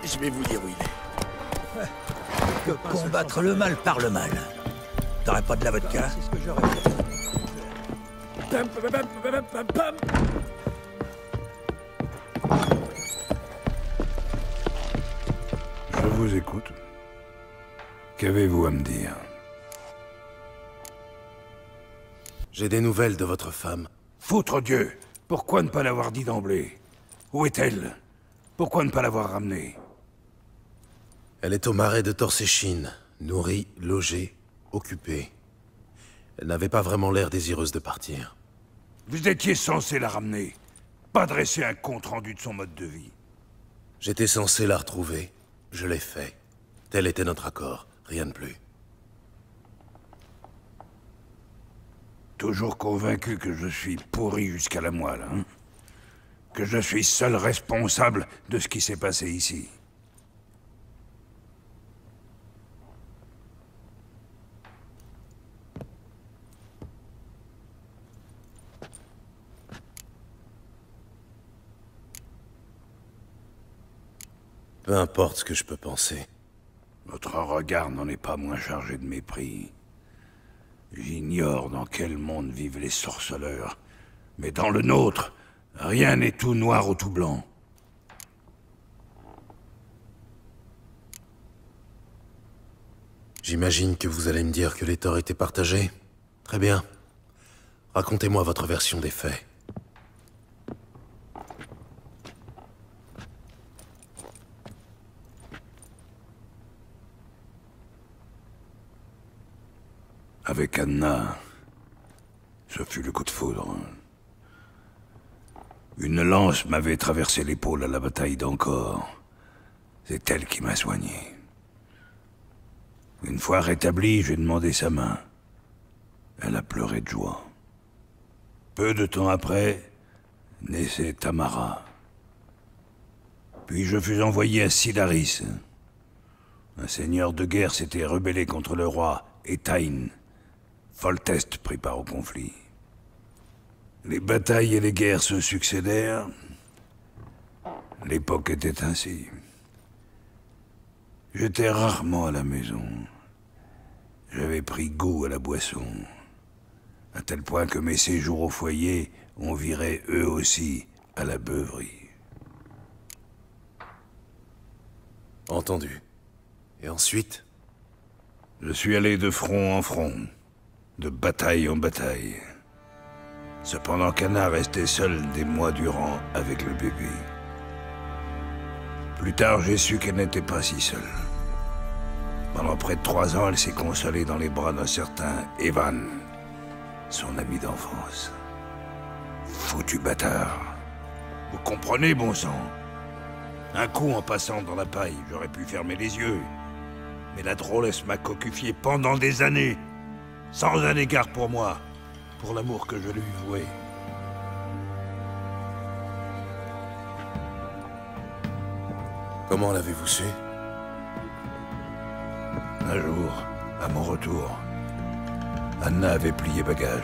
Je vais vous dire où il est. Que combattre le mal par le mal. T'aurais pas de la vodka? C'est ce que j'aurais fait. Pam, pam, pam, pam, pam, pam. Je vous écoute. Qu'avez-vous à me dire? J'ai des nouvelles de votre femme. Foutre Dieu! Pourquoi ne pas l'avoir dit d'emblée? Où est-elle? Pourquoi ne pas l'avoir ramenée? Elle est au marais de Torséchine, nourrie, logée, occupée. Elle n'avait pas vraiment l'air désireuse de partir. Vous étiez censé la ramener, pas dresser un compte-rendu de son mode de vie. J'étais censé la retrouver. Je l'ai fait. Tel était notre accord, rien de plus. Toujours convaincu que je suis pourri jusqu'à la moelle, hein? Que je suis seul responsable de ce qui s'est passé ici. Peu importe ce que je peux penser. Votre regard n'en est pas moins chargé de mépris. J'ignore dans quel monde vivent les sorceleurs, mais dans le nôtre, rien n'est tout noir ou tout blanc. J'imagine que vous allez me dire que les torts étaient partagés. Très bien. Racontez-moi votre version des faits. Avec Anna, ce fut le coup de foudre. Une lance m'avait traversé l'épaule à la bataille d'Ancor. C'est elle qui m'a soigné. Une fois rétablie, j'ai demandé sa main. Elle a pleuré de joie. Peu de temps après, naissait Tamara. Puis je fus envoyé à Sidaris. Un seigneur de guerre s'était rebellé contre le roi Etain. Foltest prit part au conflit. Les batailles et les guerres se succédèrent. L'époque était ainsi. J'étais rarement à la maison. J'avais pris goût à la boisson. À tel point que mes séjours au foyer ont viré eux aussi à la beuverie. Entendu. Et ensuite? Je suis allé de front en front. De bataille en bataille. Cependant qu'Anna restait seule des mois durant avec le bébé. Plus tard, j'ai su qu'elle n'était pas si seule. Pendant près de 3 ans, elle s'est consolée dans les bras d'un certain Evan, son ami d'enfance. Foutu bâtard. Vous comprenez, bon sang? Un coup en passant dans la paille, j'aurais pu fermer les yeux. Mais la drôlesse m'a cocufié pendant des années. Sans un égard pour moi, pour l'amour que je lui vouais. Comment l'avez-vous su? Un jour, à mon retour, Anna avait plié bagage.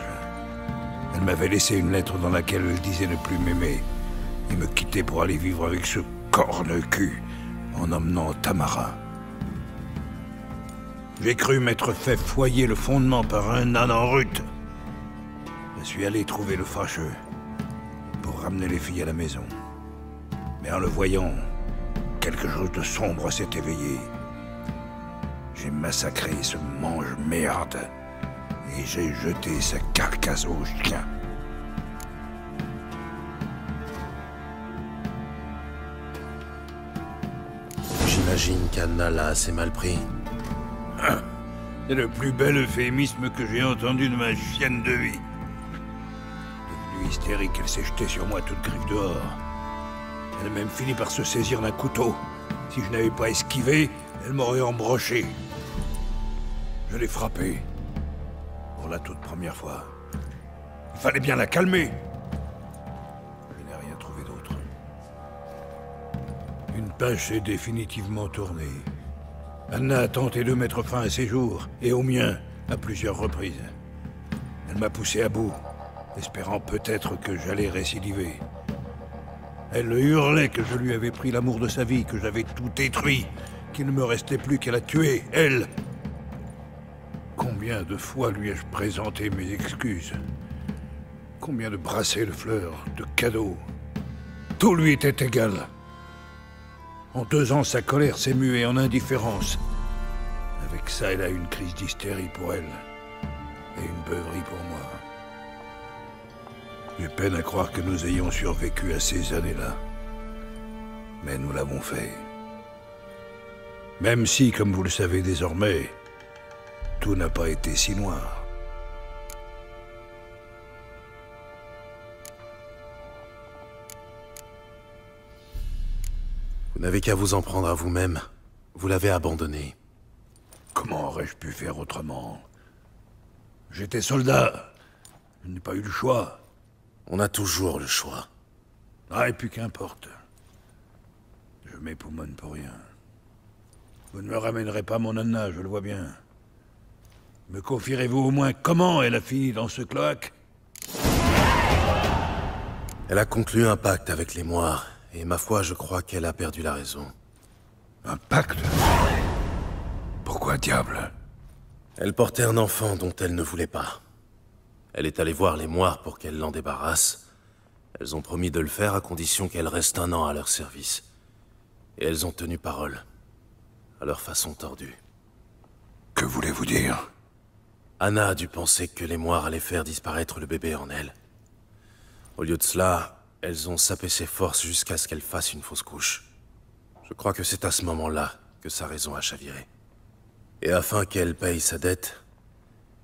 Elle m'avait laissé une lettre dans laquelle elle disait ne plus m'aimer et me quitter pour aller vivre avec ce corne-cul en emmenant Tamara. J'ai cru m'être fait foyer le fondement par un âne en rut. Je suis allé trouver le fâcheux pour ramener les filles à la maison. Mais en le voyant, quelque chose de sombre s'est éveillé. J'ai massacré ce mange-merde et j'ai jeté sa carcasse aux chiens. J'imagine qu'Anna l'a assez mal pris. C'est le plus bel euphémisme que j'ai entendu de ma chienne de vie. Devenue hystérique, elle s'est jetée sur moi toute griffe dehors. Elle a même fini par se saisir d'un couteau. Si je n'avais pas esquivé, elle m'aurait embroché. Je l'ai frappée. Pour la toute première fois. Il fallait bien la calmer. Je n'ai rien trouvé d'autre. Une page s'est définitivement tournée. Anna a tenté de mettre fin à ses jours, et au mien, à plusieurs reprises. Elle m'a poussé à bout, espérant peut-être que j'allais récidiver. Elle hurlait que je lui avais pris l'amour de sa vie, que j'avais tout détruit, qu'il ne me restait plus qu'à la tuer, elle. Combien de fois lui ai-je présenté mes excuses? Combien de brassées de fleurs, de cadeaux? Tout lui était égal. En 2 ans, sa colère s'est muée en indifférence. Avec ça, elle a eu une crise d'hystérie pour elle. Et une beuverie pour moi. J'ai peine à croire que nous ayons survécu à ces années-là. Mais nous l'avons fait. Même si, comme vous le savez désormais, tout n'a pas été si noir. Vous n'avez qu'à vous en prendre à vous-même. Vous l'avez abandonné. Comment aurais-je pu faire autrement? J'étais soldat. Je n'ai pas eu le choix. On a toujours le choix. Ah, et puis qu'importe. Je m'époumonne pour rien. Vous ne me ramènerez pas mon Anna, je le vois bien. Me confierez-vous au moins comment elle a fini dans ce cloaque? Elle a conclu un pacte avec les Moires, et ma foi, je crois qu'elle a perdu la raison. Un pacte? Pourquoi diable? Elle portait un enfant dont elle ne voulait pas. Elle est allée voir les Moires pour qu'elle l'en débarrasse. Elles ont promis de le faire à condition qu'elle reste 1 an à leur service. Et elles ont tenu parole. À leur façon tordue. Que voulez-vous dire? Anna a dû penser que les Moires allaient faire disparaître le bébé en elle. Au lieu de cela, elles ont sapé ses forces jusqu'à ce qu'elle fasse une fausse couche. Je crois que c'est à ce moment-là que sa raison a chaviré. Et afin qu'elle paye sa dette,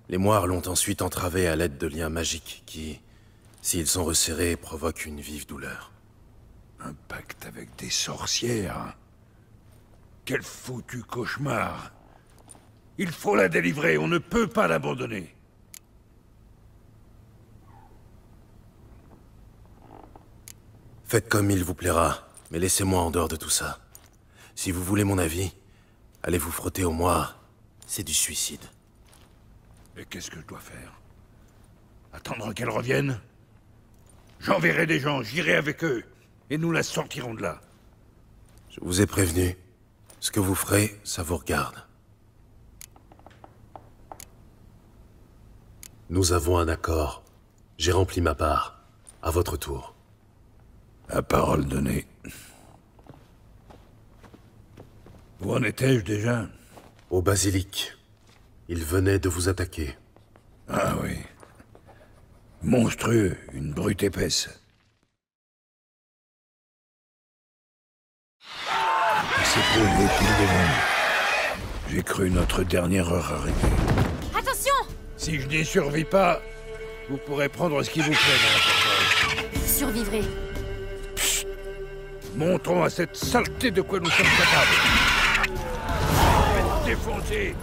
les Moires l'ont ensuite entravée à l'aide de liens magiques qui, s'ils sont resserrés, provoquent une vive douleur. Un pacte avec des sorcières? Quel foutu cauchemar! Il faut la délivrer, on ne peut pas l'abandonner. Faites comme il vous plaira, mais laissez-moi en dehors de tout ça. Si vous voulez mon avis, allez vous frotter aux Moires. C'est du suicide. Et qu'est-ce que je dois faire? Attendre qu'elle revienne? J'enverrai des gens, j'irai avec eux, et nous la sortirons de là. Je vous ai prévenu. Ce que vous ferez, ça vous regarde. Nous avons un accord. J'ai rempli ma part. À votre tour. À parole donnée. Où en étais-je déjà? Au basilic. Il venait de vous attaquer. Ah oui. Monstrueux, une brute épaisse. Il s'est posé pile devant. J'ai cru notre dernière heure arriver. Attention! Si je n'y survis pas, vous pourrez prendre ce qui vous plaît dans la porte. Vous survivrez. Montrons à cette saleté de quoi nous sommes capables. Défoncez!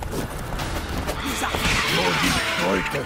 Maudite brute!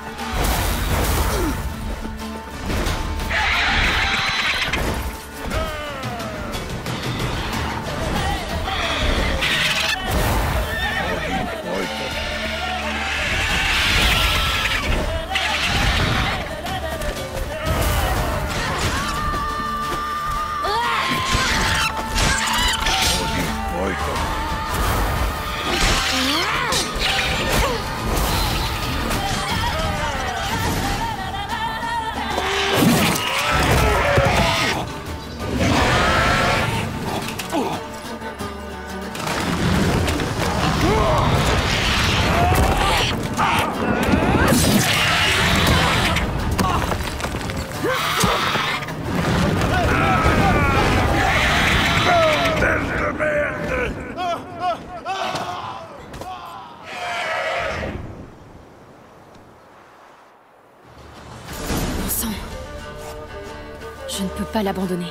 Je ne peux pas l'abandonner.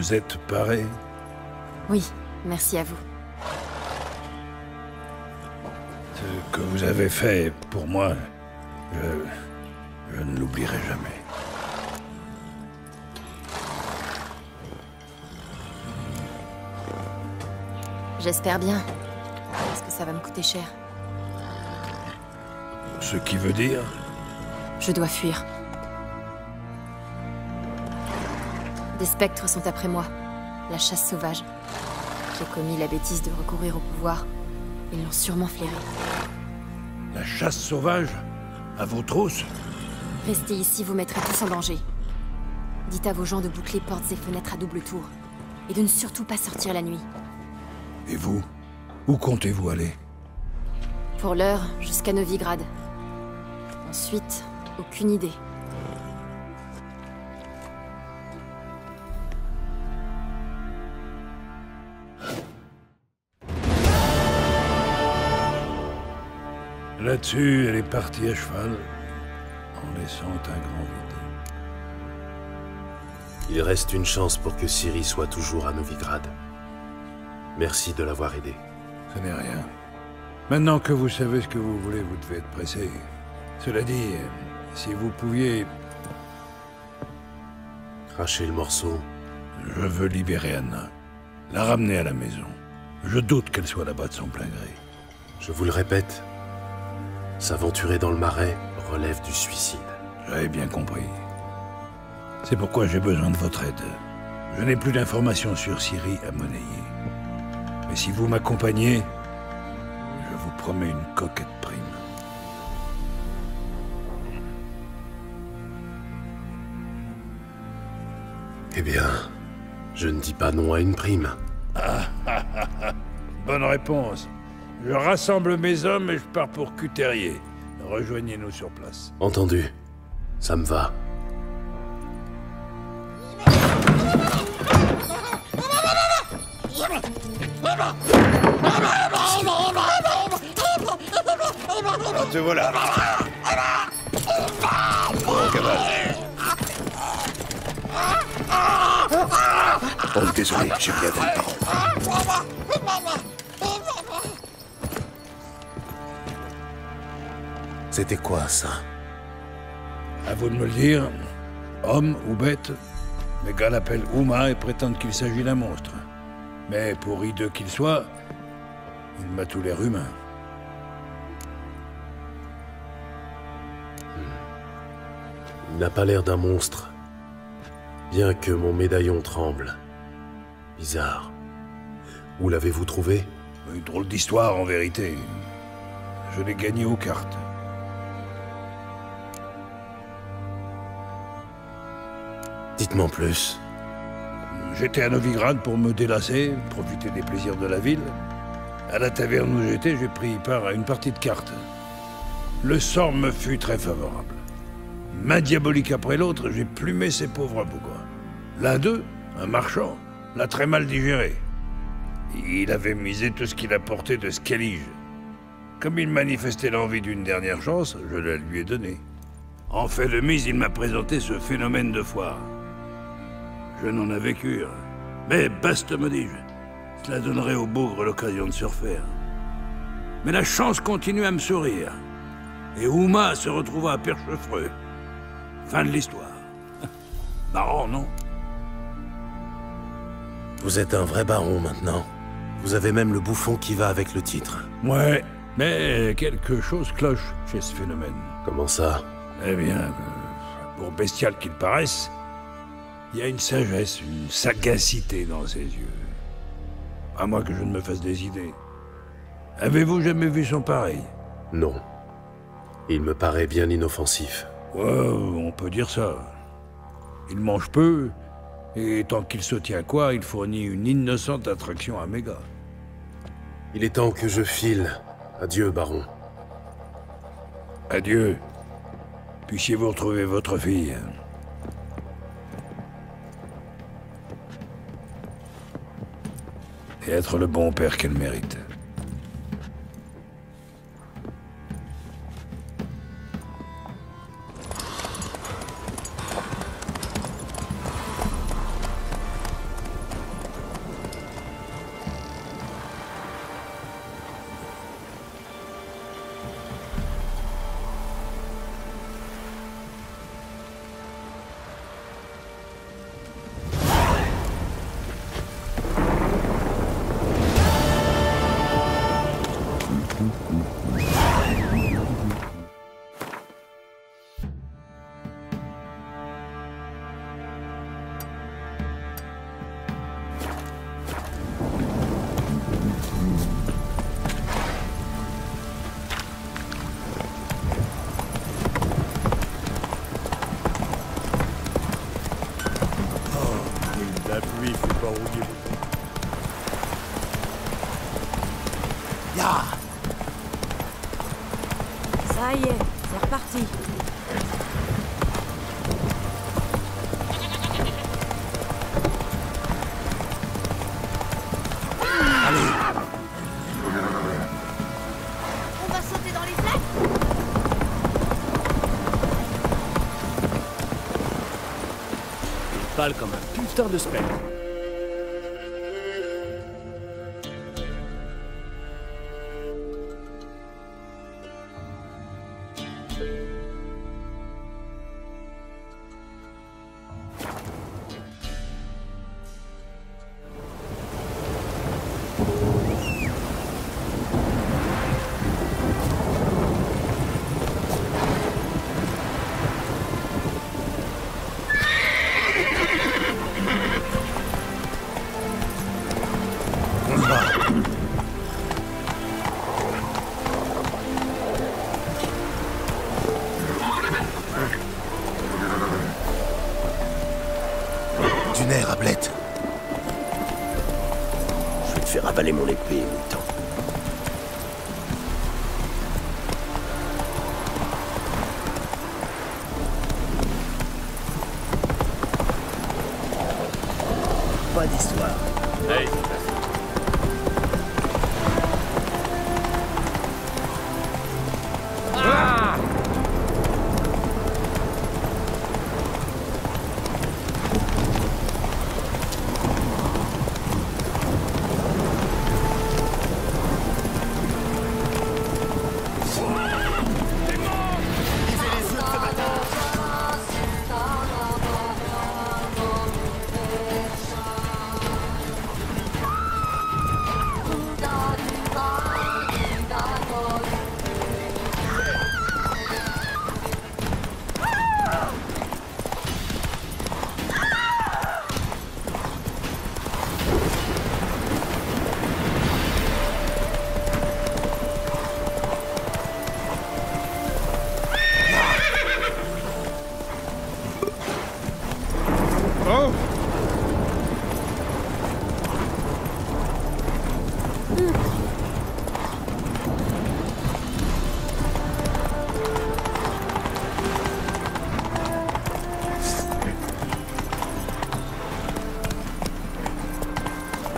Vous êtes paré? Oui, merci à vous. Ce que vous avez fait pour moi, je ne l'oublierai jamais. J'espère bien. Parce que ça va me coûter cher. Ce qui veut dire... Je dois fuir. Des spectres sont après moi. La chasse sauvage. J'ai commis la bêtise de recourir au pouvoir. Ils l'ont sûrement flairé. La chasse sauvage? À vos trousses? Restez ici, vous mettrez tous en danger. Dites à vos gens de boucler portes et fenêtres à double tour. Et de ne surtout pas sortir la nuit. Et vous? Où comptez-vous aller? Pour l'heure, jusqu'à Novigrad. Ensuite, aucune idée. Là-dessus, elle est partie à cheval, en laissant un grand vide. Il reste une chance pour que Ciri soit toujours à Novigrad. Merci de l'avoir aidé. Ce n'est rien. Maintenant que vous savez ce que vous voulez, vous devez être pressé. Cela dit, si vous pouviez... Cracher le morceau. Je veux libérer Anna. La ramener à la maison. Je doute qu'elle soit là-bas de son plein gré. Je vous le répète, s'aventurer dans le marais relève du suicide. J'avais bien compris. C'est pourquoi j'ai besoin de votre aide. Je n'ai plus d'informations sur Ciri à monnayer. Mais si vous m'accompagnez, je vous promets une coquette prime. Eh bien, je ne dis pas non à une prime. Bonne réponse. Je rassemble mes hommes et je pars pour Cuterrier. Rejoignez-nous sur place. Entendu. Ça me va. Ah, te voilà. Bon, cavale. Oh, désolé, j'ai rien fait. C'était quoi, ça? À vous de me le dire. Homme ou bête, les gars l'appellent Uma et prétendent qu'il s'agit d'un monstre. Mais pour hideux qu'il soit, il m'a tout l'air humain. Il n'a pas l'air d'un monstre. Bien que mon médaillon tremble. Bizarre. Où l'avez-vous trouvé? Une drôle d'histoire, en vérité. Je l'ai gagné aux cartes. Dites-moi plus. J'étais à Novigrad pour me délasser, profiter des plaisirs de la ville. À la taverne où j'étais, j'ai pris part à une partie de cartes. Le sort me fut très favorable. Main diabolique après l'autre, j'ai plumé ces pauvres bougres. L'un d'eux, un marchand, l'a très mal digéré. Il avait misé tout ce qu'il apportait de Skellige. Comme il manifestait l'envie d'une dernière chance, je la lui ai donnée. En fait de mise, il m'a présenté ce phénomène de foire. Je n'en avais cure. Mais baste, me dis-je. Cela donnerait au bougre l'occasion de surfer. Mais la chance continue à me sourire. Et Uma se retrouva à Perchefreux. Fin de l'histoire. Marrant, non? Vous êtes un vrai baron maintenant. Vous avez même le bouffon qui va avec le titre. Ouais, mais quelque chose cloche chez ce phénomène. Comment ça? Eh bien, pour bestial qu'il paraisse, il y a une sagesse, une sagacité dans ses yeux. À moins que je ne me fasse des idées. Avez-vous jamais vu son pareil? Non. Il me paraît bien inoffensif. Ouais, on peut dire ça. Il mange peu, et tant qu'il se tient quoi, il fournit une innocente attraction à mes gars. Il est temps que je file. Adieu, baron. Adieu. Puissiez-vous retrouver votre fille. Et être le bon père qu'elle mérite. pâle comme un putain de spectre. Du nerf, Ablette. Je vais te faire avaler mon épée, Mouton. Pas d'histoire. Hey,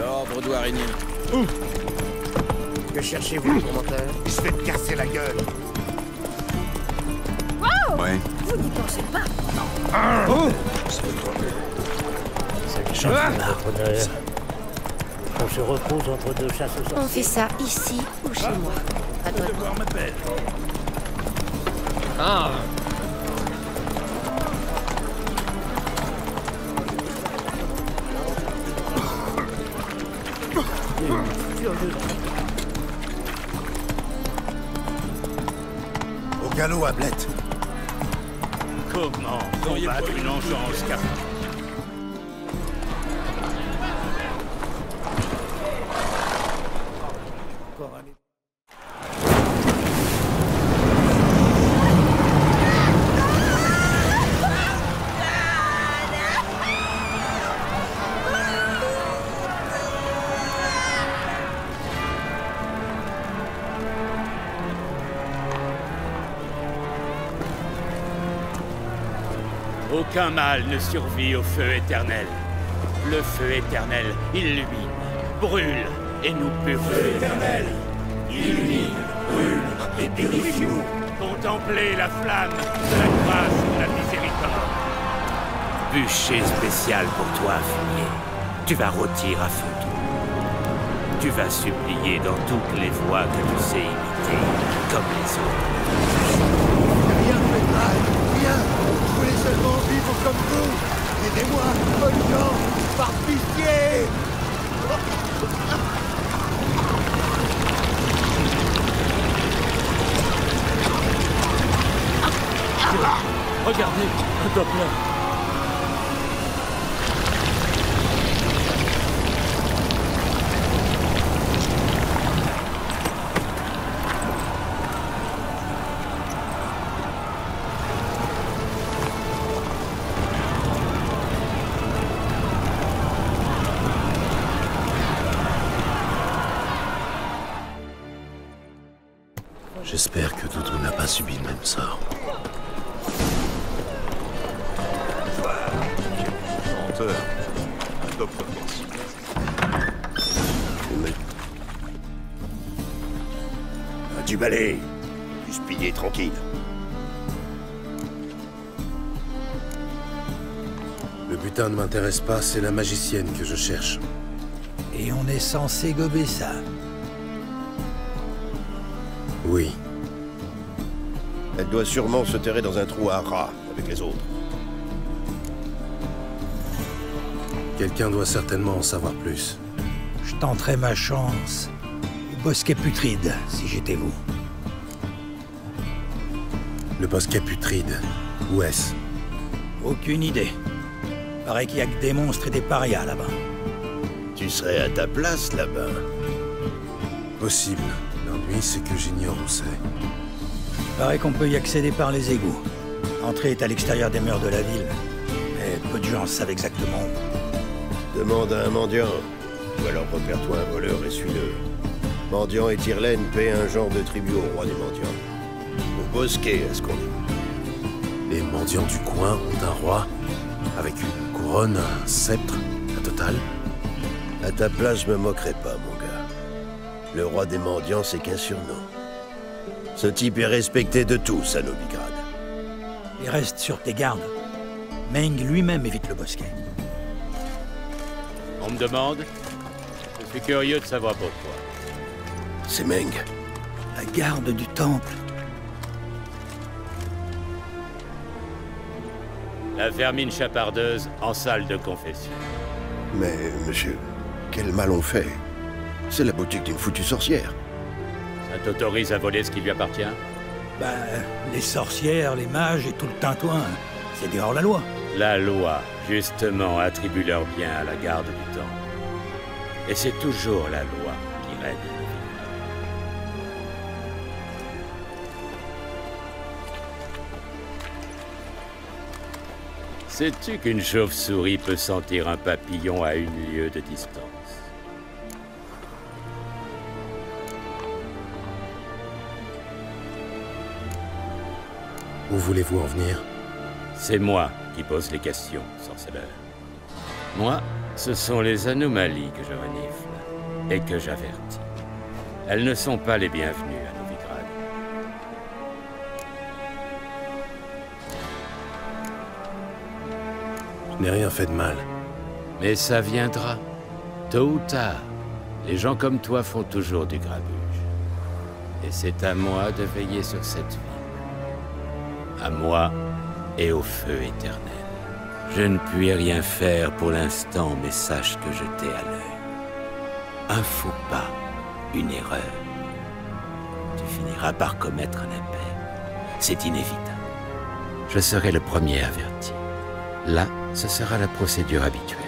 L'ordre d'Araignée. Que cherchez-vous, tourmenteur? Je vais te casser la gueule. Ouais. Vous n'y pensez pas. On se repose entre deux chasses aux On sorciers. fait ça ici ou chez moi. À toi de voir. ah, Au galop, Ablette. Comment combattre une engeance capable? Aucun mal ne survit au feu éternel. Le feu éternel illumine, brûle et nous purifie. Feu éternel, illumine, brûle et purifie-nous. Contemplez la flamme de la grâce et de la miséricorde. Bûcher spécial pour toi, fumier. Tu vas rôtir à feu doux. Tu vas supplier dans toutes les voies que tu sais imiter, comme les autres. Rien ne fait mal, rien. Je voulais seulement vivre comme vous. Aidez-moi, bonnes gens, par pitié. regardez, un Doppler. J'espère que Doudou n'a pas subi le même sort. Menteur. Docteur du balai. Du spiller tranquille. Le butin ne m'intéresse pas, c'est la magicienne que je cherche. Et on est censé gober ça. Oui. Elle doit sûrement se terrer dans un trou à rats avec les autres. Quelqu'un doit certainement en savoir plus. Je tenterai ma chance au bosquet putride, si j'étais vous. Le bosquet putride, où est-ce? Aucune idée. Paraît qu'il y a que des monstres et des parias là-bas. Tu serais à ta place là-bas. Possible. L'ennui, c'est que j'ignore où c'est. Paraît qu'on peut y accéder par les égouts. L'entrée est à l'extérieur des murs de la ville. Mais peu de gens savent exactement où. Demande à un mendiant. Ou alors repère-toi un voleur et suis-le. Mendiant et Tyrlène paient un genre de tribut au roi des mendiants. Au bosquet, à ce qu'on dit. Les mendiants du coin ont un roi, avec une couronne, un sceptre, la totale. À ta place, je me moquerai pas, mon gars. Le roi des mendiants, c'est qu'un surnom. Ce type est respecté de tous à Novigrad. Et reste sur tes gardes. Meng lui-même évite le bosquet. On me demande? Je suis curieux de savoir pourquoi. C'est Meng. La garde du temple. La vermine chapardeuse en salle de confession. Mais, monsieur, quel mal on fait? C'est la boutique d'une foutue sorcière. Ça t'autorise à voler ce qui lui appartient? Bah, les sorcières, les mages et tout le tintouin, c'est dehors la loi. La loi, justement, attribue leur bien à la garde du temple. Et c'est toujours la loi qui règne. Sais-tu qu'une chauve-souris peut sentir un papillon à 1 lieue de distance? Où voulez-vous en venir? C'est moi qui pose les questions, sorceleur. Moi, ce sont les anomalies que je renifle et que j'avertis. Elles ne sont pas les bienvenues à Novigrad. Je n'ai rien fait de mal. Mais ça viendra. Tôt ou tard, les gens comme toi font toujours du grabuge. Et c'est à moi de veiller sur cette ville. À moi et au feu éternel. Je ne puis rien faire pour l'instant, mais sache que je t'ai à l'œil. Un faux pas, une erreur. Tu finiras par commettre un impair. C'est inévitable. Je serai le premier averti. Là, ce sera la procédure habituelle.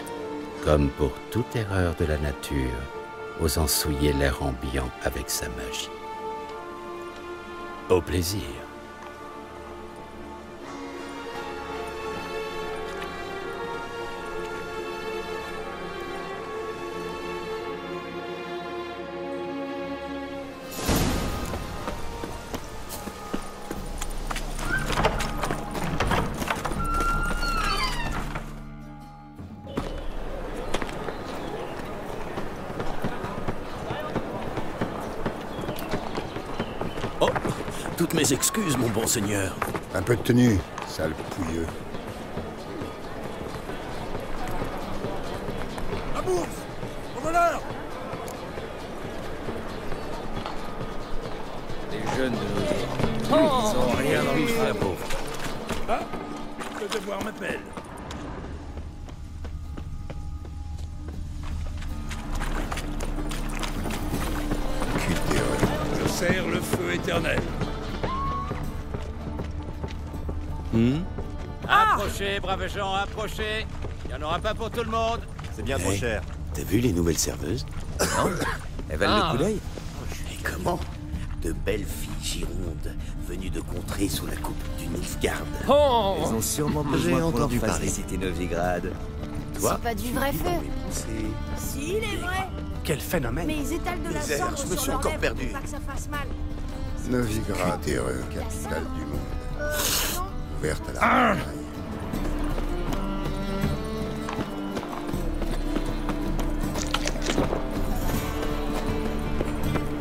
Comme pour toute erreur de la nature, osant souiller l'air ambiant avec sa magie. Au plaisir. Oh, toutes mes excuses, mon bon seigneur. Un peu de tenue, sale pouilleux. La bourse! Au voleur! Les jeunes de nos jours, ils sont rien dans le cerveau. Ah, le devoir m'appelle. Je sers le feu éternel. Approchez, braves gens, approchez. Il n'y en aura pas pour tout le monde. C'est bien trop cher. T'as vu les nouvelles serveuses? Non? Elles valent le coup d'œil? Et comment? De belles filles girondes, venues de contrées sous la coupe du Nilfgaard. Oh, Elles ont sûrement besoin pour leur faciliter Novigrad. Toi, C'est pas du vrai feu. Si, il est vrai. Quel phénomène! Mais ils étalent de la Misère, cendre je me sur suis leurs encore lèvres perdu. pour pas que ça fasse mal. Novigrad, capitale du monde. Ouverte à la bataille.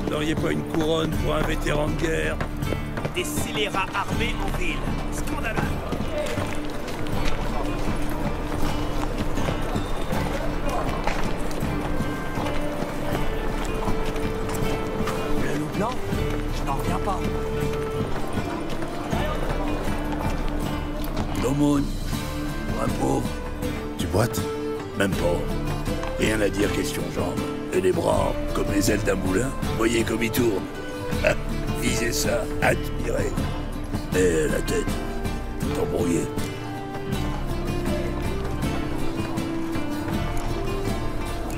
Vous n'auriez pas une couronne pour un vétéran de guerre? des scélérats armés en ville. Scandaleux. aumône. Pour un pauvre. Tu boites? Même pas. Rien à dire question jambes. Et les bras, comme les ailes d'un moulin. Voyez comme ils tournent. Visez ça, admirez. Et la tête, tout embrouillée.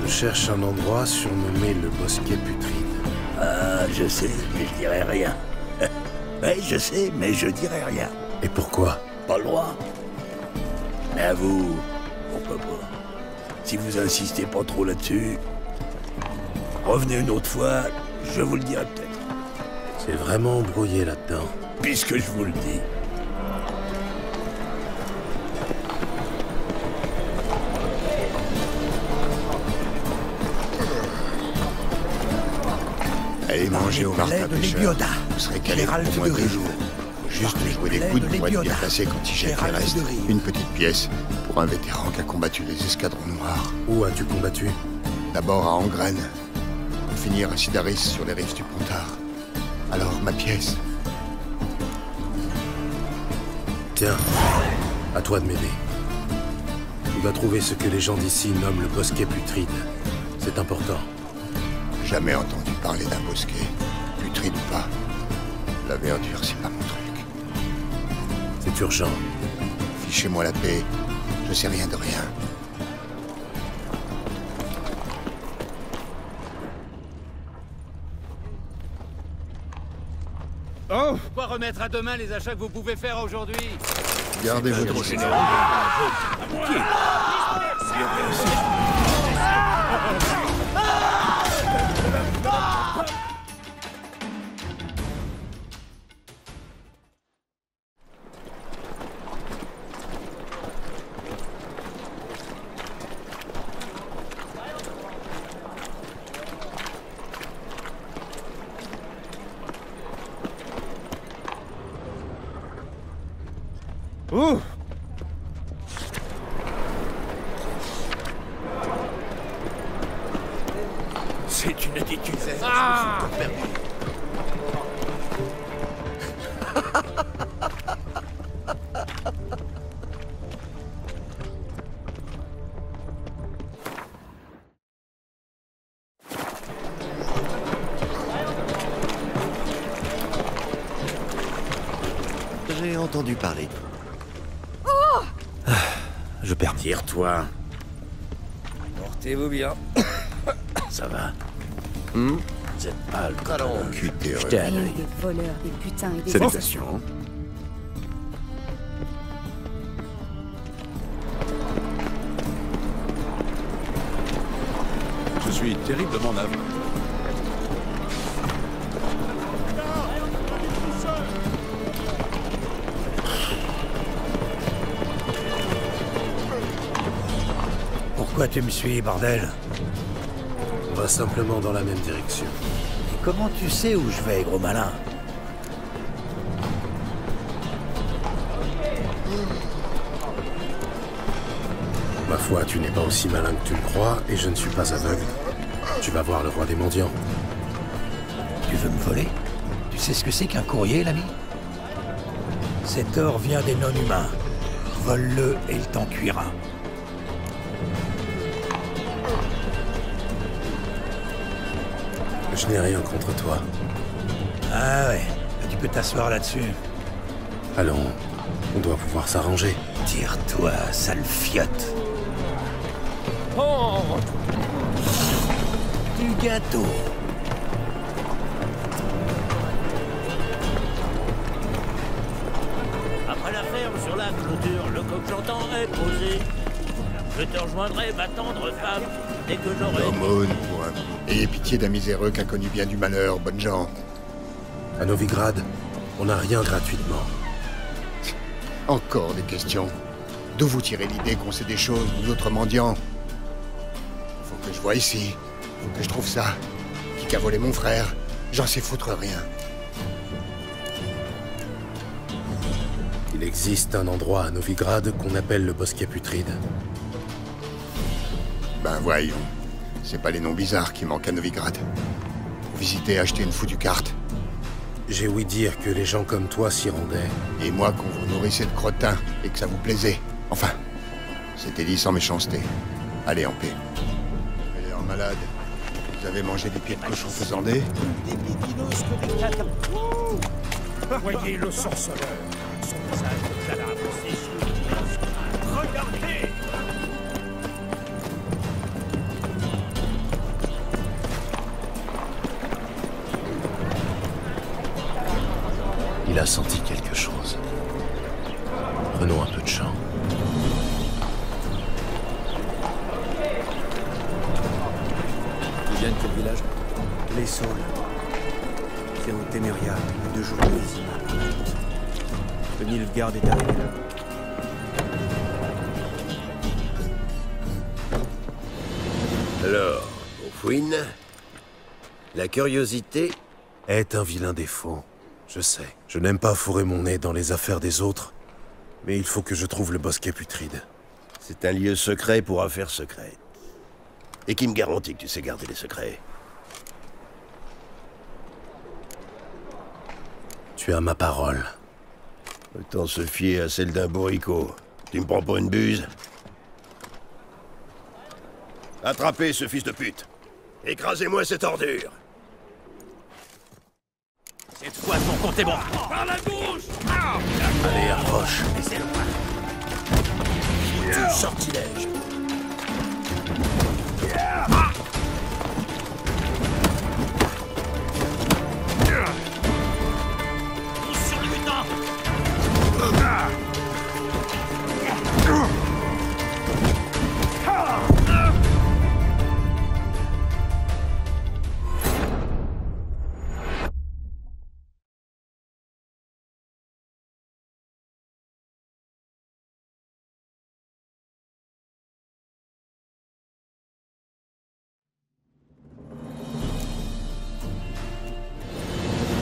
Je cherche un endroit surnommé le Bosquet Putride. Ah, je sais, mais je dirai rien. Oui, je sais, mais je dirai rien. Et pourquoi? Pas le droit. Mais à vous, pourquoi pas. Si vous insistez pas trop là-dessus, revenez une autre fois, je vous le dirai peut-être. C'est vraiment embrouillé là-dedans. Puisque je vous le dis. Allez manger au Martin Pêcheur. Vous serez calé pour moins 2 jours. Juste jouer des coudes pour être bien placé quand il jette les restes. Une petite pièce pour un vétéran qui a combattu les escadrons noirs. Où as-tu combattu? D'abord à Angraine, pour finir à Sidaris sur les rives du Pontard. Alors, ma pièce. Tiens, à toi de m'aider. Tu vas trouver ce que les gens d'ici nomment le Bosquet Putride. C'est important. Jamais entendu parler d'un bosquet, putride ou pas. La verdure, c'est pas mon truc. C'est urgent. Fichez-moi la paix, je sais rien de rien. Oh! Pourquoi remettre à demain les achats que vous pouvez faire aujourd'hui? Gardez votre généreux. Ouh! C'est une attitude. Ah! J'ai entendu parler. Je perds. Tire-toi. Portez-vous bien. Ça va? Vous êtes pas le colon. Jetez un œil. Des voleurs, des putains et des... Salutations. Je suis terriblement navré. Pourquoi tu me suis, bordel? On va simplement dans la même direction. Et comment tu sais où je vais, gros malin? Ma foi, tu n'es pas aussi malin que tu le crois, et je ne suis pas aveugle. Tu vas voir le roi des mendiants. Tu veux me voler? Tu sais ce que c'est qu'un courrier, l'ami? Cet or vient des non-humains. Vole-le et il t'en cuira. Je n'ai rien contre toi. Ah ouais, tu peux t'asseoir là-dessus. Allons, on doit pouvoir s'arranger. Tire-toi, sale fiotte. Oh! Du gâteau. Après la ferme sur la clôture, le coq j'entends est posé. Je te rejoindrai, ma tendre femme, dès que j'aurai... L'aumône pour un coup. Ayez pitié d'un miséreux qui a connu bien du malheur, bonnes gens. À Novigrad, on n'a rien gratuitement. Encore des questions. D'où vous tirez l'idée qu'on sait des choses, nous autres mendiants? Faut que je voie ici. Faut que je trouve ça. Qui a volé mon frère? J'en sais foutre rien. Il existe un endroit à Novigrad qu'on appelle le Bosquet Putride. Ben voyons. C'est pas les noms bizarres qui manquent à Novigrad. Pour visiter et acheter une foutue carte. J'ai ouï dire que les gens comme toi s'y rendaient. Et moi qu'on vous nourrissait de crottins et que ça vous plaisait. Enfin, c'était dit sans méchanceté. Allez, en paix. Allez, en malade. Vous avez mangé des pieds de cochon faisandés? Voyez le sorceleur. Son visage de cadavre séché. Regardez! Il a senti quelque chose. Prenons un peu de champ. Ils viennent de quel village? Les Saules. C'est au Téméria, à 2 jours de Vizima. Le Nilfgaard est arrivé là. Alors, on fouine. La curiosité est un vilain défaut. Je sais. Je n'aime pas fourrer mon nez dans les affaires des autres, mais il faut que je trouve le bosquet putride. C'est un lieu secret pour affaires secrètes. Et qui me garantit que tu sais garder les secrets? Tu as ma parole. Autant se fier à celle d'un bourricot. Tu me prends pour une buse? Attrapez ce fils de pute. Écrasez-moi cette ordure. Cette fois, ton compte est bon. Par la gauche! Allez, approche. Laissez-le-moi. Du sortilège. Pousse sur le mutant!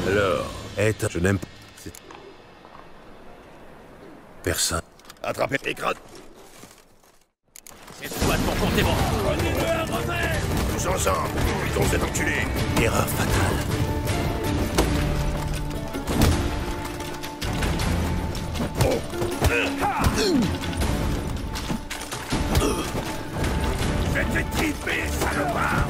Alors, je n'aime pas. Personne. Attrapez, écrase. Cette fois, ton compte est bon. Tous ensemble, butons cet enculé. Erreur fatale. Je vais te triper, salopard!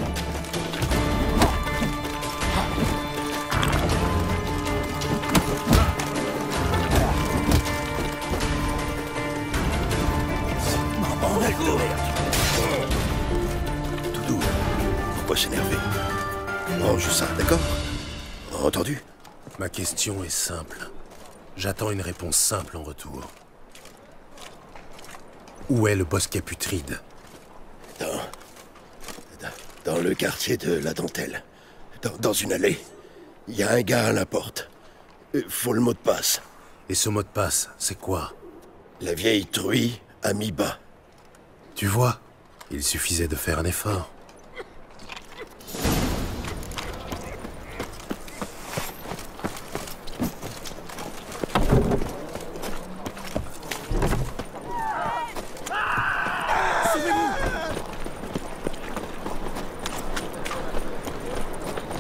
Doudou, faut pas s'énerver. Range ça, d'accord? Entendu? Ma question est simple. J'attends une réponse simple en retour. Où est le bosquet putride? Dans le quartier de la Dentelle. Dans une allée. Il y a un gars à la porte. Faut le mot de passe. Et ce mot de passe, c'est quoi? La vieille truie a mis bas. Tu vois, il suffisait de faire un effort.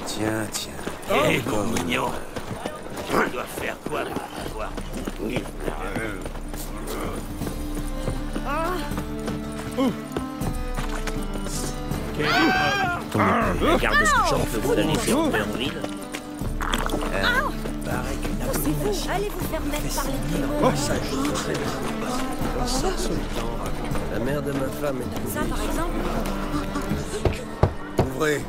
Tiens, tiens. Eh, mon mignon. Je dois faire quoi pour pouvoir... Regarde ce que j'en peux d'aller faire en ville. C'est vous, allez vous faire mettre par les démons. La mère de ma femme est... Ça, par exemple? Ouvrez.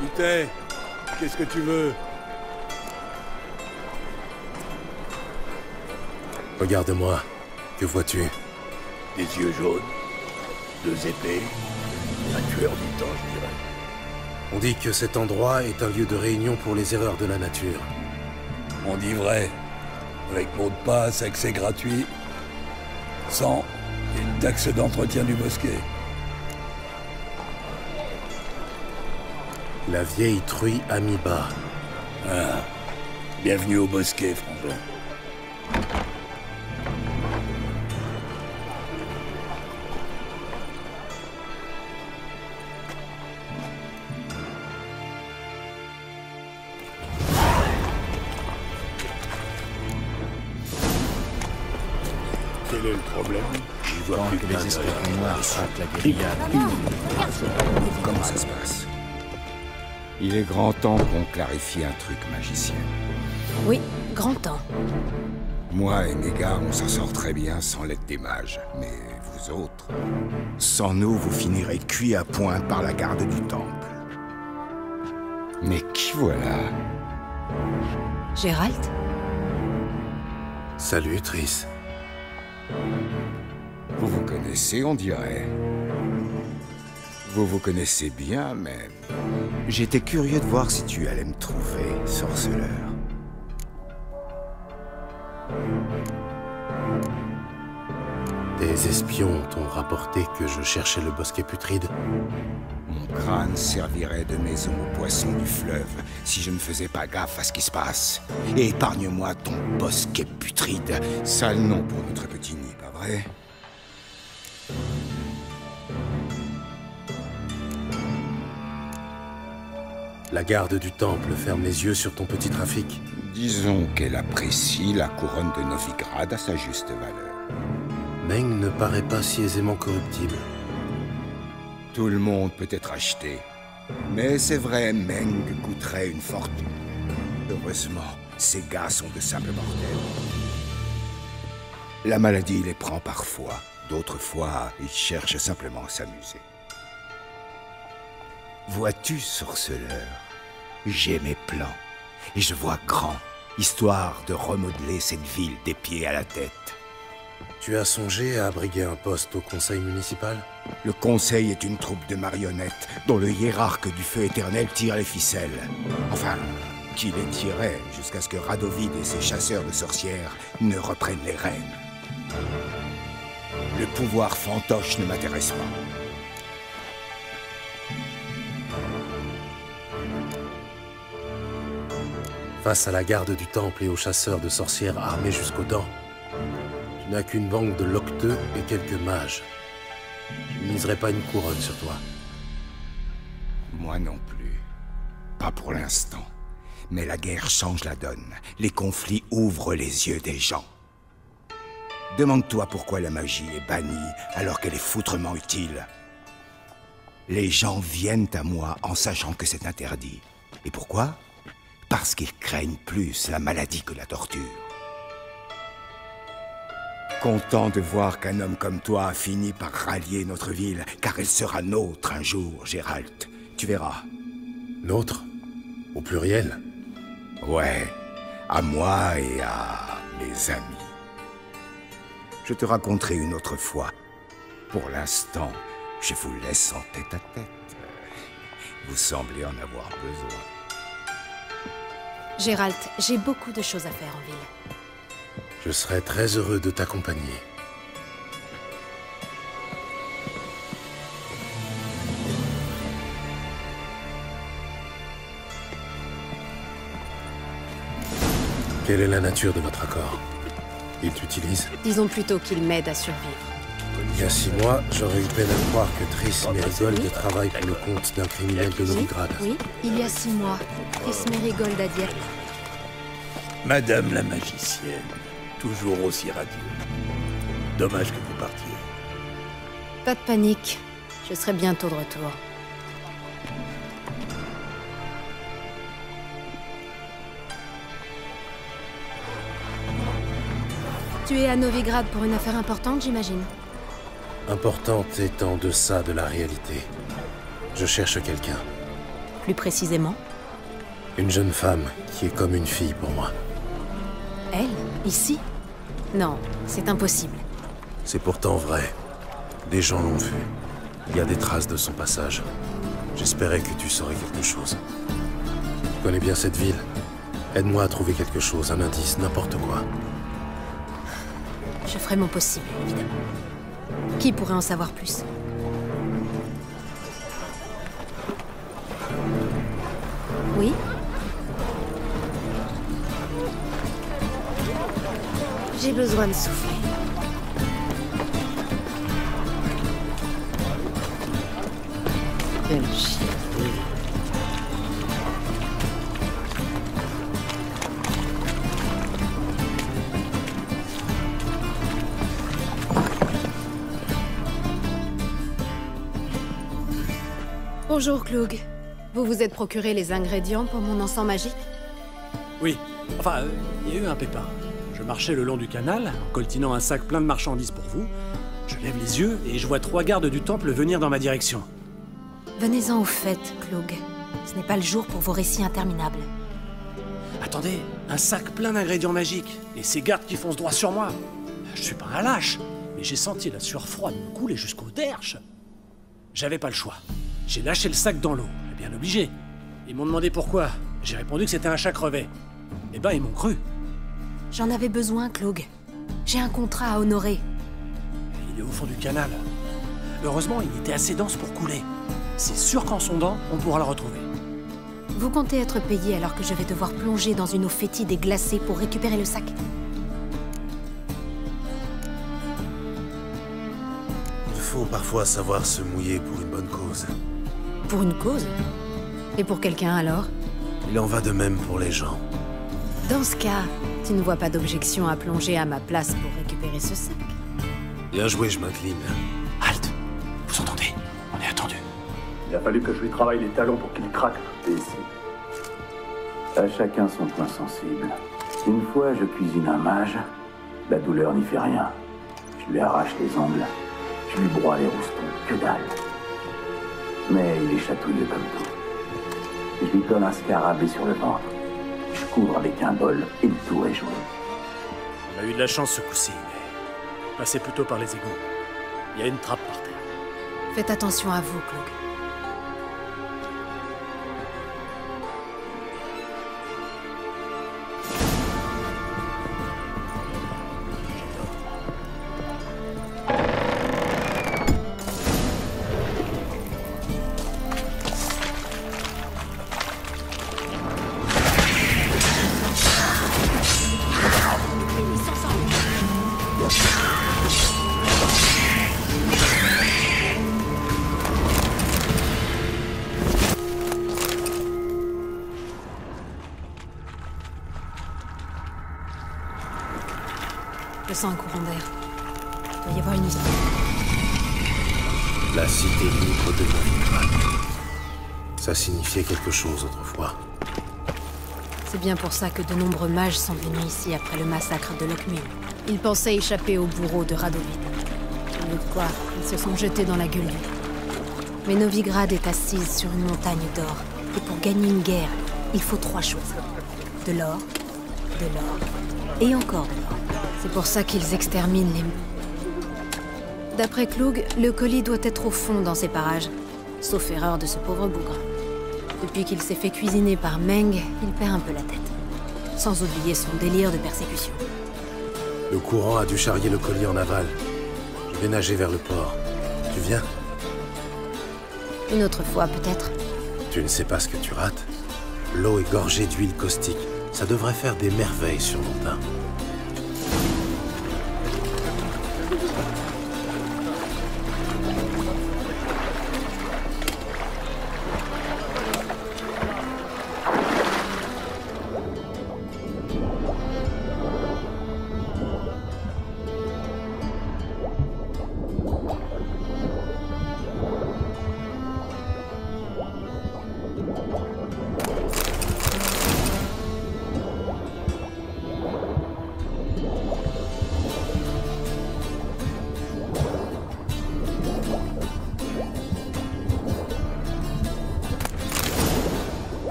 Putain, qu'est-ce que tu veux? Regarde-moi. Que vois-tu? Des yeux jaunes, 2 épées, un tueur du temps, je dirais. On dit que cet endroit est un lieu de réunion pour les erreurs de la nature. On dit vrai. Avec mot de passe, accès gratuit, sans une taxe d'entretien du bosquet. La vieille truie a mis bas. Ah, bienvenue au bosquet, Frangin. Quel est le problème? J'y vois plus que les escadrons noirs frappent la guérilla. Comment ça se passe? Il est grand temps qu'on clarifie un truc, magicien. Oui, grand temps. Moi et mes gars, on s'en sort très bien sans l'aide des mages. Mais vous autres, sans nous, vous finirez cuits à point par la garde du temple. Mais qui voilà? Geralt? Salut, Triss. Vous vous connaissez, on dirait. Vous vous connaissez bien, même. J'étais curieux de voir si tu allais me trouver, sorceleur. Des espions t'ont rapporté que je cherchais le bosquet putride. Mon crâne servirait de maison aux poissons du fleuve si je ne faisais pas gaffe à ce qui se passe. Et épargne-moi ton bosquet putride. Sale nom pour notre petit nid, pas vrai? La garde du temple ferme les yeux sur ton petit trafic. Disons qu'elle apprécie la couronne de Novigrad à sa juste valeur. Meng ne paraît pas si aisément corruptible. Tout le monde peut être acheté. Mais c'est vrai, Meng coûterait une fortune. Heureusement, ces gars sont de simples mortels. La maladie les prend parfois. D'autres fois, ils cherchent simplement à s'amuser. Vois-tu, sorceleur, j'ai mes plans. Et je vois grand, histoire de remodeler cette ville des pieds à la tête. Tu as songé à abriguer un poste au conseil municipal? Le conseil est une troupe de marionnettes dont le hiérarque du feu éternel tire les ficelles. Enfin, qui les tirait jusqu'à ce que Radovid et ses chasseurs de sorcières ne reprennent les rênes. Le pouvoir fantoche ne m'intéresse pas. Face à la garde du temple et aux chasseurs de sorcières armés jusqu'aux dents, tu n'as qu'une banque de locteux et quelques mages. Je ne miserai pas une couronne sur toi. Moi non plus. Pas pour l'instant. Mais la guerre change la donne. Les conflits ouvrent les yeux des gens. Demande-toi pourquoi la magie est bannie alors qu'elle est foutrement utile. Les gens viennent à moi en sachant que c'est interdit. Et pourquoi ? Parce qu'ils craignent plus la maladie que la torture. Content de voir qu'un homme comme toi a fini par rallier notre ville, car elle sera nôtre un jour, Geralt. Tu verras. Nôtre? Au pluriel? Ouais, à moi et à mes amis. Je te raconterai une autre fois. Pour l'instant, je vous laisse en tête à tête. Vous semblez en avoir besoin. Geralt, j'ai beaucoup de choses à faire en ville. Je serais très heureux de t'accompagner. Quelle est la nature de votre accord? Il t'utilise? Disons plutôt qu'il m'aide à survivre. Il y a 6 mois, j'aurais eu peine à croire que Triss Merigold travaille pour le compte d'un criminel de Novigrad. Oui, il y a 6 mois, Triss Merigold a dit... Madame la magicienne, toujours aussi radieuse. Dommage que vous partiez. Pas de panique, je serai bientôt de retour. Tu es à Novigrad pour une affaire importante, j'imagine? Importante est en deçà de la réalité. Je cherche quelqu'un. Plus précisément? Une jeune femme qui est comme une fille pour moi. Elle? Ici? Non, c'est impossible. C'est pourtant vrai. Des gens l'ont vu. Il y a des traces de son passage. J'espérais que tu saurais quelque chose. Tu connais bien cette ville. Aide-moi à trouver quelque chose, un indice, n'importe quoi. Je ferai mon possible, évidemment. Qui pourrait en savoir plus? Oui? J'ai besoin de souffler. Quel chien. Bonjour, Cloug. Vous vous êtes procuré les ingrédients pour mon encens magique? Oui. Enfin, il y a eu un pépin. Je marchais le long du canal, en coltinant un sac plein de marchandises pour vous. Je lève les yeux et je vois 3 gardes du temple venir dans ma direction. Venez-en au fait, Cloug. Ce n'est pas le jour pour vos récits interminables. Attendez, un sac plein d'ingrédients magiques, et ces gardes qui foncent droit sur moi. Je suis pas un lâche, mais j'ai senti la sueur froide me couler jusqu'au derche. J'avais pas le choix. J'ai lâché le sac dans l'eau, bien obligé. Ils m'ont demandé pourquoi. J'ai répondu que c'était un chat crevé. Eh ben, ils m'ont cru. J'en avais besoin, Cloug. J'ai un contrat à honorer. Il est au fond du canal. Heureusement, il était assez dense pour couler. C'est sûr qu'en sondant, on pourra le retrouver. Vous comptez être payé alors que je vais devoir plonger dans une eau fétide et glacée pour récupérer le sac? Il faut parfois savoir se mouiller pour une bonne cause. Pour une cause? Et pour quelqu'un alors? Il en va de même pour les gens. Dans ce cas, tu ne vois pas d'objection à plonger à ma place pour récupérer ce sac? Bien joué, je m'incline. Halte! Vous entendez? On est attendu. Il a fallu que je lui travaille les talons pour qu'il craque. Et ici. À chacun son point sensible. Une fois, je cuisine un mage. La douleur n'y fait rien. Je lui arrache les ongles. Je lui broie les roustons. Que dalle. Mais il est chatouilleux comme tout. Je lui colle un scarabée sur le ventre. Je couvre avec un bol et le tour est joué. On a eu de la chance ce coup-ci, mais passez plutôt par les égouts. Il y a une trappe par terre. Faites attention à vous, Cloug. Je sens un courant d'air. Il doit y avoir une histoire. La cité libre de Novigrad. Ça signifiait quelque chose autrefois. C'est bien pour ça que de nombreux mages sont venus ici après le massacre de Lockmuir. Ils pensaient échapper au bourreau de Radovid. Au lieu de quoi, ils se sont jetés dans la gueule du loup. Mais Novigrad est assise sur une montagne d'or. Et pour gagner une guerre, il faut 3 choses. De l'or, et encore de l'or. C'est pour ça qu'ils exterminent les... D'après Cloug, le colis doit être au fond dans ces parages. Sauf erreur de ce pauvre bougre. Depuis qu'il s'est fait cuisiner par Meng, il perd un peu la tête. Sans oublier son délire de persécution. Le courant a dû charrier le colis en aval. Je vais nager vers le port. Tu viens? Une autre fois, peut-être. Tu ne sais pas ce que tu rates? L'eau est gorgée d'huile caustique. Ça devrait faire des merveilles sur mon teint.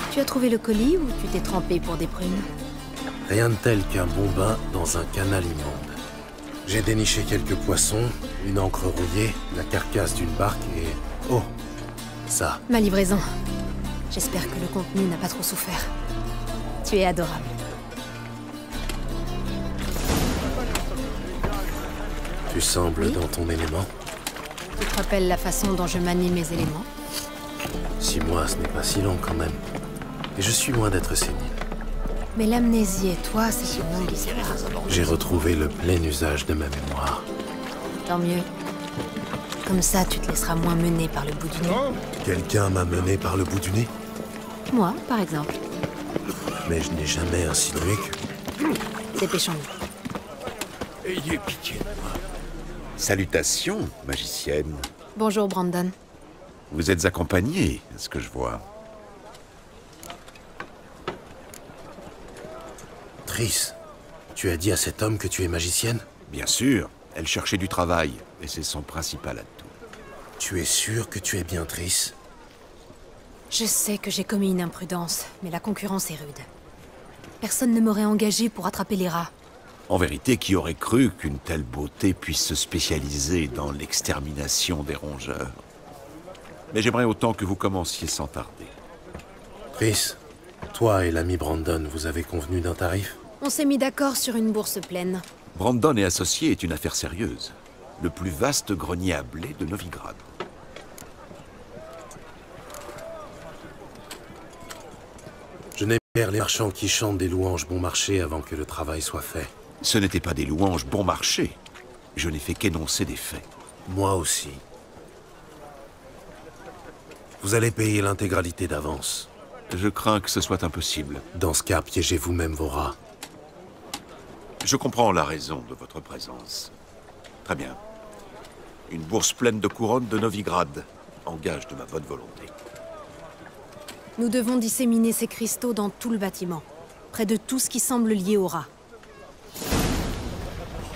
Tu as trouvé le colis ou tu t'es trempé pour des prunes? Rien de tel qu'un bon bain dans un canal immonde. J'ai déniché quelques poissons, une encre rouillée, la carcasse d'une barque et... Oh, ça. Ma livraison. J'espère que le contenu n'a pas trop souffert. Tu es adorable. Tu sembles dans ton élément. Tu te rappelles la façon dont je manie mes éléments? 6 mois, ce n'est pas si long quand même. Et je suis loin d'être sénile. Mais l'amnésie et toi, c'est une longue histoire. J'ai retrouvé le plein usage de ma mémoire. Tant mieux. Comme ça, tu te laisseras moins mener par le bout du nez. Quelqu'un m'a mené par le bout du nez? Moi, par exemple. Mais je n'ai jamais insinué que... Dépêchons-nous. Ayez pitié de moi. Salutations, magicienne. Bonjour, Brandon. Vous êtes accompagnée, à ce que je vois. Triss, tu as dit à cet homme que tu es magicienne? Bien sûr, elle cherchait du travail, et c'est son principal atout. Tu es sûr que tu es bien Triss? Je sais que j'ai commis une imprudence, mais la concurrence est rude. Personne ne m'aurait engagé pour attraper les rats. En vérité, qui aurait cru qu'une telle beauté puisse se spécialiser dans l'extermination des rongeurs? Mais j'aimerais autant que vous commenciez sans tarder. Triss, toi et l'ami Brandon, vous avez convenu d'un tarif? On s'est mis d'accord sur une bourse pleine. Brandon et associés est une affaire sérieuse. Le plus vaste grenier à blé de Novigrad. Je n'ai pas les marchands qui chantent des louanges bon marché avant que le travail soit fait. Ce n'était pas des louanges bon marché. Je n'ai fait qu'énoncer des faits. Moi aussi. Vous allez payer l'intégralité d'avance. Je crains que ce soit impossible. Dans ce cas, piégez vous-même vos rats. Je comprends la raison de votre présence. Très bien. Une bourse pleine de couronnes de Novigrad, en gage de ma bonne volonté. Nous devons disséminer ces cristaux dans tout le bâtiment, près de tout ce qui semble lié au rat.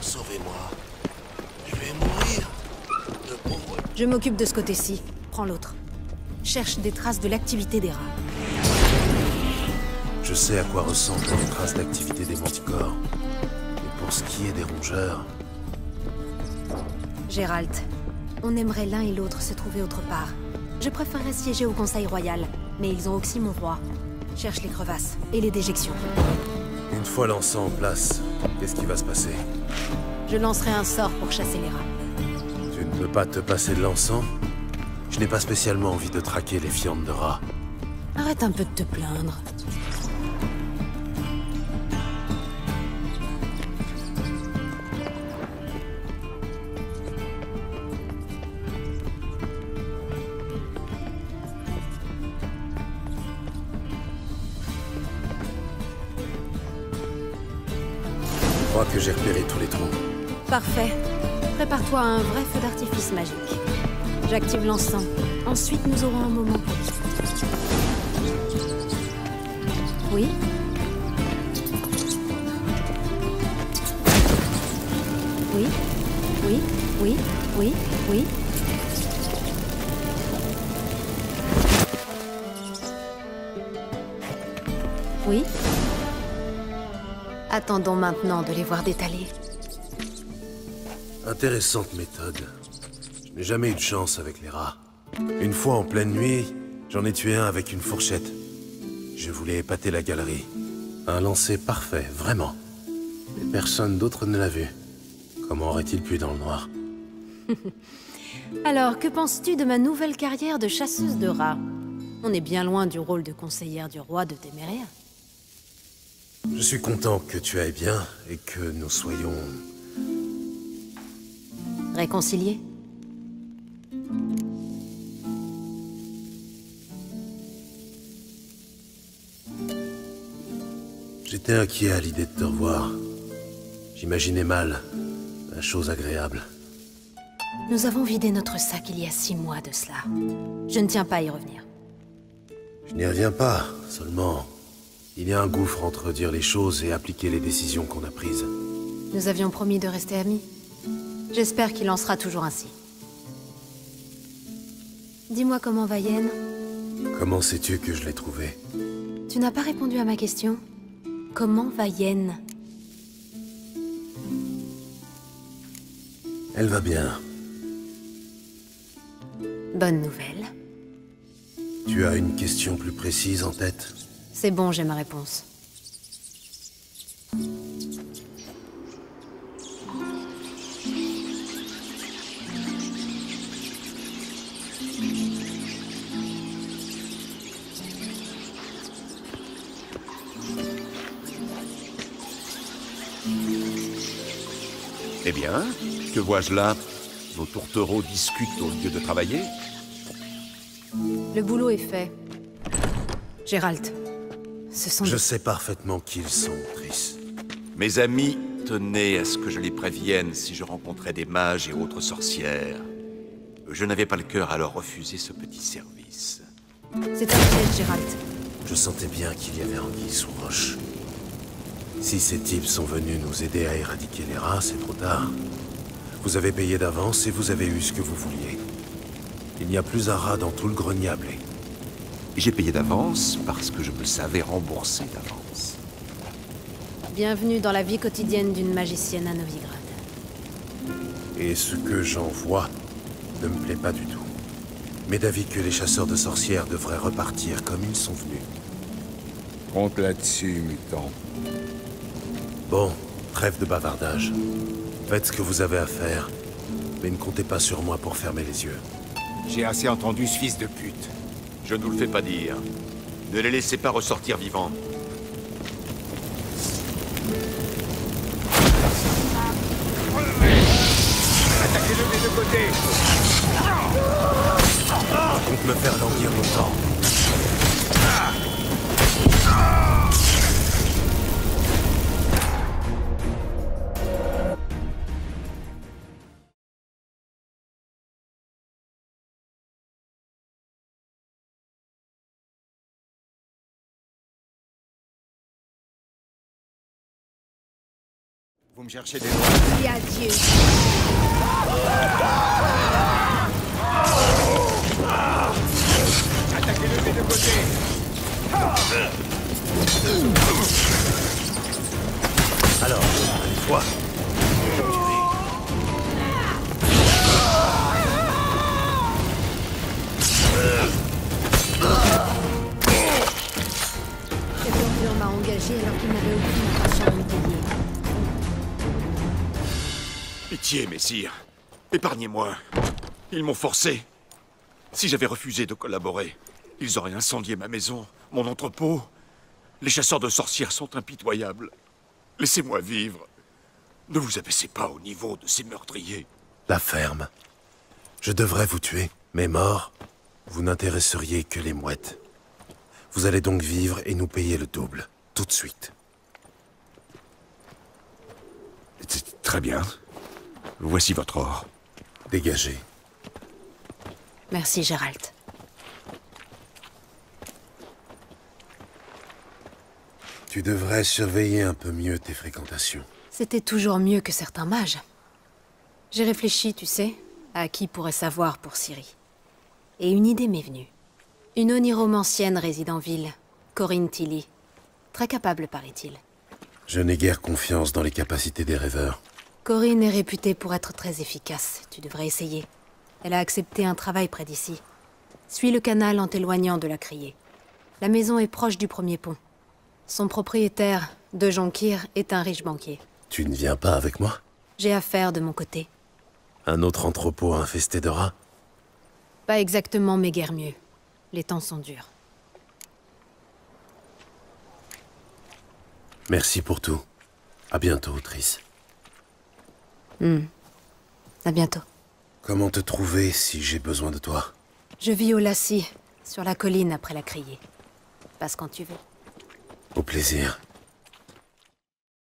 Sauvez-moi. Je vais mourir. Le pauvre. Je m'occupe de ce côté-ci. Prends l'autre. Cherche des traces de l'activité des rats. Je sais à quoi ressemblent les traces d'activité des manticores. Et pour ce qui est des rongeurs... Gérald, on aimerait l'un et l'autre se trouver autre part. Je préférerais siéger au Conseil Royal, mais ils ont aussi mon roi. Cherche les crevasses et les déjections. Une fois l'encens en place, qu'est-ce qui va se passer? Je lancerai un sort pour chasser les rats. Tu ne peux pas te passer de l'encens? Je n'ai pas spécialement envie de traquer les fientes de rats. Arrête un peu de te plaindre. Je crois que j'ai repéré tous les trous. Parfait. Prépare-toi à un vrai feu d'artifice magique. J'active l'encens. Ensuite, nous aurons un moment pour discuter. Oui? Oui? Oui? Oui? Oui? Oui? Oui? Attendons maintenant de les voir détaler. Intéressante méthode. Je n'ai jamais eu de chance avec les rats. Une fois en pleine nuit, j'en ai tué un avec une fourchette. Je voulais épater la galerie. Un lancer parfait, vraiment. Mais personne d'autre ne l'a vu. Comment aurait-il pu dans le noir? Alors, que penses-tu de ma nouvelle carrière de chasseuse de rats? On est bien loin du rôle de conseillère du roi de Téméria. Je suis content que tu ailles bien et que nous soyons... réconciliés? J'étais inquiet à l'idée de te revoir. J'imaginais mal la chose agréable. Nous avons vidé notre sac il y a 6 mois de cela. Je ne tiens pas à y revenir. Je n'y reviens pas, seulement... il y a un gouffre entre dire les choses et appliquer les décisions qu'on a prises. Nous avions promis de rester amis. J'espère qu'il en sera toujours ainsi. Dis-moi comment va Yen? Comment sais-tu que je l'ai trouvée? Tu n'as pas répondu à ma question. Comment va Yen? Elle va bien. Bonne nouvelle. Tu as une question plus précise en tête? C'est bon, j'ai ma réponse. Eh bien, que vois-je là? Vos tourtereaux discutent au lieu de travailler? Le boulot est fait. Geralt, ce sont... Je sais parfaitement qui ils sont, Triss. Mes amis tenaient à ce que je les prévienne si je rencontrais des mages et autres sorcières. Je n'avais pas le cœur à leur refuser ce petit service. C'est un piège, Geralt. Je sentais bien qu'il y avait anguille sous roche. Si ces types sont venus nous aider à éradiquer les rats, c'est trop tard. Vous avez payé d'avance et vous avez eu ce que vous vouliez. Il n'y a plus un rat dans tout le grenier à blé. J'ai payé d'avance parce que je me savais rembourser d'avance. Bienvenue dans la vie quotidienne d'une magicienne à Novigrad. Et ce que j'en vois ne me plaît pas du tout. Mais d'avis que les chasseurs de sorcières devraient repartir comme ils sont venus. Compte là-dessus, mutant. Bon, trêve de bavardage. Faites ce que vous avez à faire, mais ne comptez pas sur moi pour fermer les yeux. J'ai assez entendu ce fils de pute. Je ne vous le fais pas dire. Ne les laissez pas ressortir vivants. Attaquez-le des deux côtés. Compte me faire languir longtemps. Vous me cherchez des noms. Et adieu. Attaquez-le des deux côtés. Alors, une fois. Cet orgueil m'a engagé alors qu'il n'avait aucune intention de me payer. Pitié, messire. Épargnez-moi. Ils m'ont forcé. Si j'avais refusé de collaborer, ils auraient incendié ma maison, mon entrepôt. Les chasseurs de sorcières sont impitoyables. Laissez-moi vivre. Ne vous abaissez pas au niveau de ces meurtriers. La ferme. Je devrais vous tuer, mais mort, vous n'intéresseriez que les mouettes. Vous allez donc vivre et nous payer le double, tout de suite. Très bien. Voici votre or. Dégagez. Merci, Geralt. Tu devrais surveiller un peu mieux tes fréquentations. C'était toujours mieux que certains mages. J'ai réfléchi, tu sais, à qui pourrait savoir pour Ciri. Et une idée m'est venue. Une oniromancienne réside en ville, Corinne Tilly. Très capable, paraît-il. Je n'ai guère confiance dans les capacités des rêveurs. Corinne est réputée pour être très efficace. Tu devrais essayer. Elle a accepté un travail près d'ici. Suis le canal en t'éloignant de la criée. La maison est proche du premier pont. Son propriétaire, De Jonkir, est un riche banquier. Tu ne viens pas avec moi? J'ai affaire de mon côté. Un autre entrepôt infesté de rats? Pas exactement, mais guère mieux. Les temps sont durs. Merci pour tout. À bientôt, Triss. À bientôt. Comment te trouver si j'ai besoin de toi? Je vis au Lassie, sur la colline après la criée. Passe quand tu veux. Au plaisir.